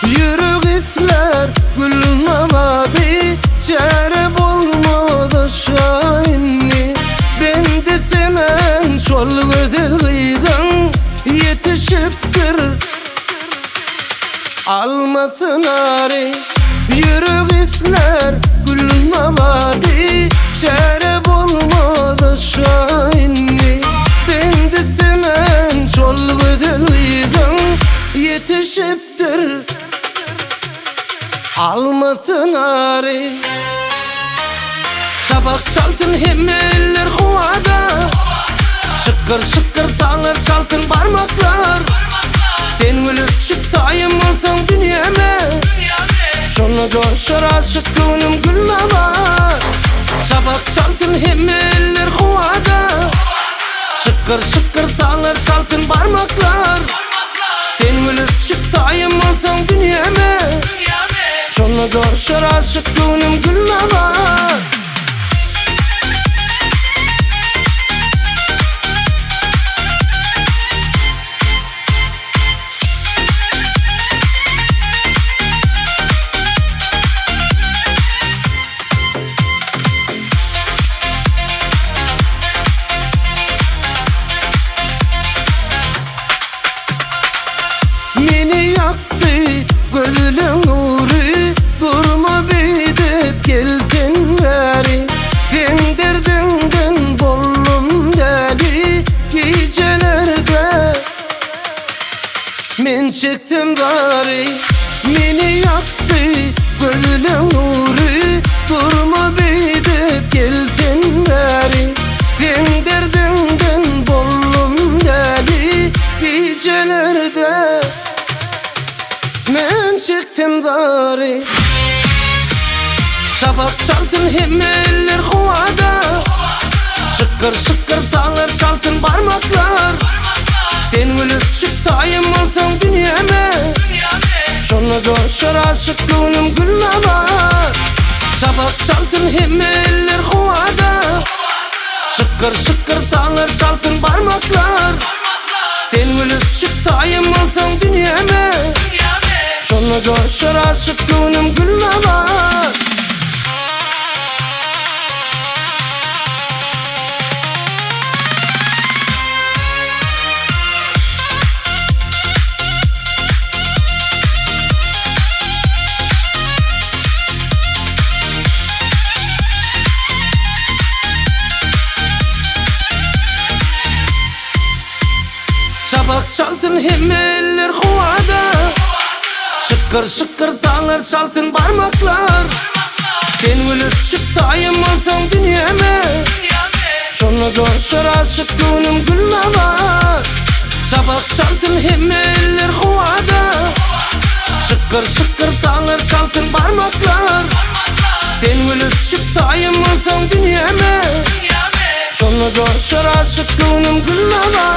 Yürük isler gülmemedi, çare bulmadı şahinni. Ben de semen şol güzel kıydın, yetişiptir almasın ari. Yürük isler gülmemedi, çare bulmadı şahinni. Ben de semen şol güzel kıydın, yetişiptir almasın ari. Şabak çalsın hemmeller huvada, şıkkır şıkkır tanır çalsın parmaklar. Sen gülüp çıktayım olsan dünyeme, şonu coşur aşık gönlüm gülmama. Şabak çalsın hemmeller huvada, şıkkır şıkkır tanır çalsın parmaklar. Sen gülüp çıktayım olsan dünyeme, şonu coşur aşık gönlüm gülmama. Meni yaktı gözünün nuru, durma bidip gelsin beri. Sen derdinden bollum deli, gecelerde men çektim gari. Meni yaktı gözünün nuru, durma bidip gelsin beri. Sen derdinden bollum deli, gecelerde men çektim gari. Şabak çalsın hemmeller huvada, şıkkır şıkkır tanır çalsın parmaklar. Sen gülüp çıktayım olsan dünyeme, şonu coşur aşık gönlüm gülmama. Şabak çalsın hemmeller huvada, şıkkır şıkkır tanır çalsın parmaklar. Sen gülüp çıktayım olsan dünyeme, şonu coşur aşık gönlüm gülmama. Şabak çalsın hemmeller huvada, şıkkır şıkkır tanır çalsın parmaklar. Sen gülüp çıktayım olsan dünyeme, şonu coşur aşık gönlüm gülmama. Şabak çalsın hemmeller huvada, şıkkır şıkkır tanır çalsın parmaklar. Sen gülüp çıktayım olsan dünyeme, şonu coşur aşık gönlüm gülmama.